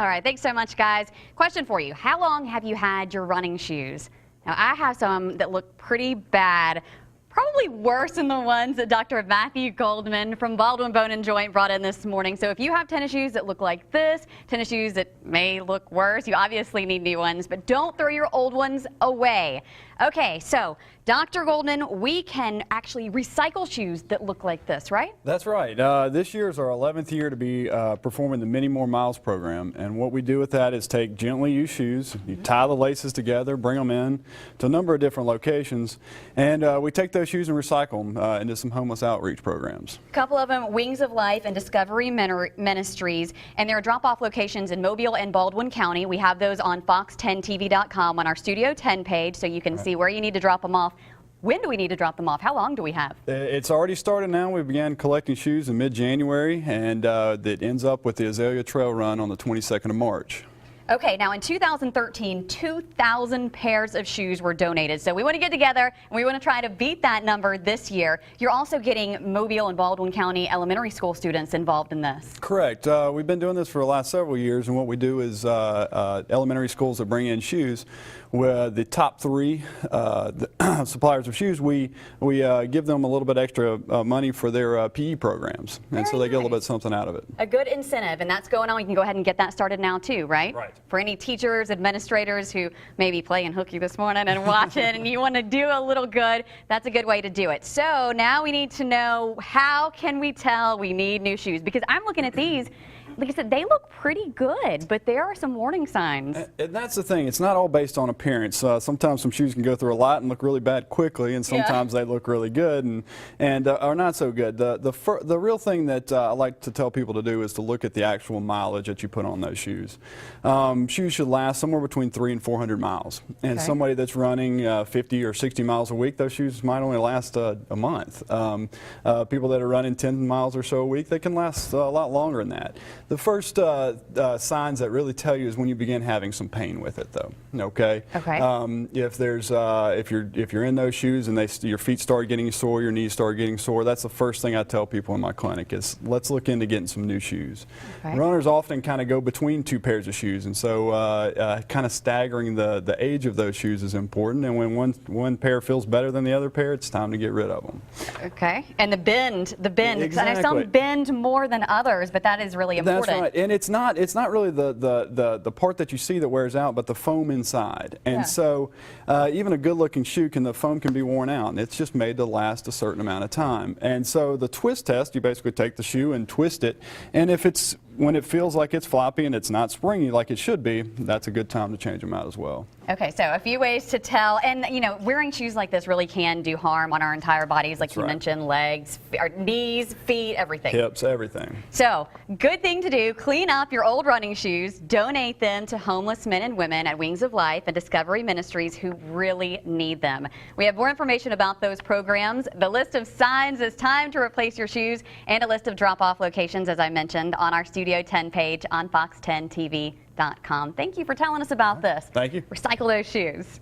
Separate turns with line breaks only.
All right, thanks so much, guys. Question for you. How long have you had your running shoes? Now, I have some that look pretty bad. Probably worse than the ones that Dr. Matthew Goldman from Baldwin Bone & Joint brought in this morning. So if you have tennis shoes that look like this, tennis shoes that may look worse, you obviously need new ones, but don't throw your old ones away. Okay, so Dr. Goldman, we can actually recycle shoes that look like this, right?
That's right. This year is our 11th year to be performing the Many More Miles program. And what we do with that is take gently used shoes, you tie the laces together, bring them in to a number of different locations, and we take those shoes and recycle them into some homeless outreach programs.
A couple of them, Wings of Life and Discovery Ministries, and there are drop-off locations in Mobile and Baldwin County. We have those on fox10tv.com on our Studio 10 page, so you can see where you need to drop them off. When do we need to drop them off? How long do we have?
It's already started now. We began collecting shoes in mid-January, and that ends up with the Azalea Trail Run on the 22nd of March.
Okay, now in 2013, 2,000 pairs of shoes were donated. So we want to get together and we want to try to beat that number this year. You're also getting Mobile and Baldwin County elementary school students involved in this.
Correct. We've been doing this for the last several years, and what we do is elementary schools that bring in shoes, where the top three suppliers of shoes, we give them a little bit extra money for their PE programs, and so they get a little bit something out of it.
A good incentive, and that's going on. We can go ahead and get that started now too, right?
Right.
For any teachers, administrators who may be playing hooky this morning and watching and you want to do a little good, that's a good way to do it. So now we need to know, how can we tell we need new shoes? Because I'm looking at these, like I said, they look pretty good, but there are some warning signs.
And that's the thing. It's not all based on appearance. Sometimes some shoes can go through a lot and look really bad quickly, and sometimes they look really good and are not so good. The real thing that I like to tell people to do is to look at the actual mileage that you put on those shoes. Shoes should last somewhere between 300 and 400 miles. And somebody that's running 50 or 60 miles a week, those shoes might only last a month. People that are running 10 miles or so a week, they can last a lot longer than that. The first signs that really tell you is when you begin having some pain with it, though. Okay.
Okay.
If you're in those shoes and your feet start getting sore, your knees start getting sore, that's the first thing I tell people in my clinic is let's look into getting some new shoes. Okay. Runners often kind of go between two pairs of shoes, and so kind of staggering the age of those shoes is important. And when one pair feels better than the other pair, it's time to get rid of them. Okay.
And the bend.
Exactly.
I know some bend more than others, but that is really important.
That's right, and it's not really the part that you see that wears out, but the foam inside. And so even a good-looking shoe, the foam can be worn out, and it's just made to last a certain amount of time. And so the twist test, you basically take the shoe and twist it, and when it feels like it's floppy and it's not springy like it should be, that's a good time to change them out as well.
Okay, so a few ways to tell, and you know, wearing shoes like this really can do harm on our entire bodies, like you mentioned, legs, our knees, feet, everything.
Hips, everything.
So, good thing to do, clean up your old running shoes, donate them to homeless men and women at Wings of Life and Discovery Ministries who really need them. We have more information about those programs, the list of signs it's time to replace your shoes, and a list of drop-off locations, as I mentioned, on our Studio 10 page on fox10tv.com. Thank you for telling us about this.
Thank you.
Recycle those shoes.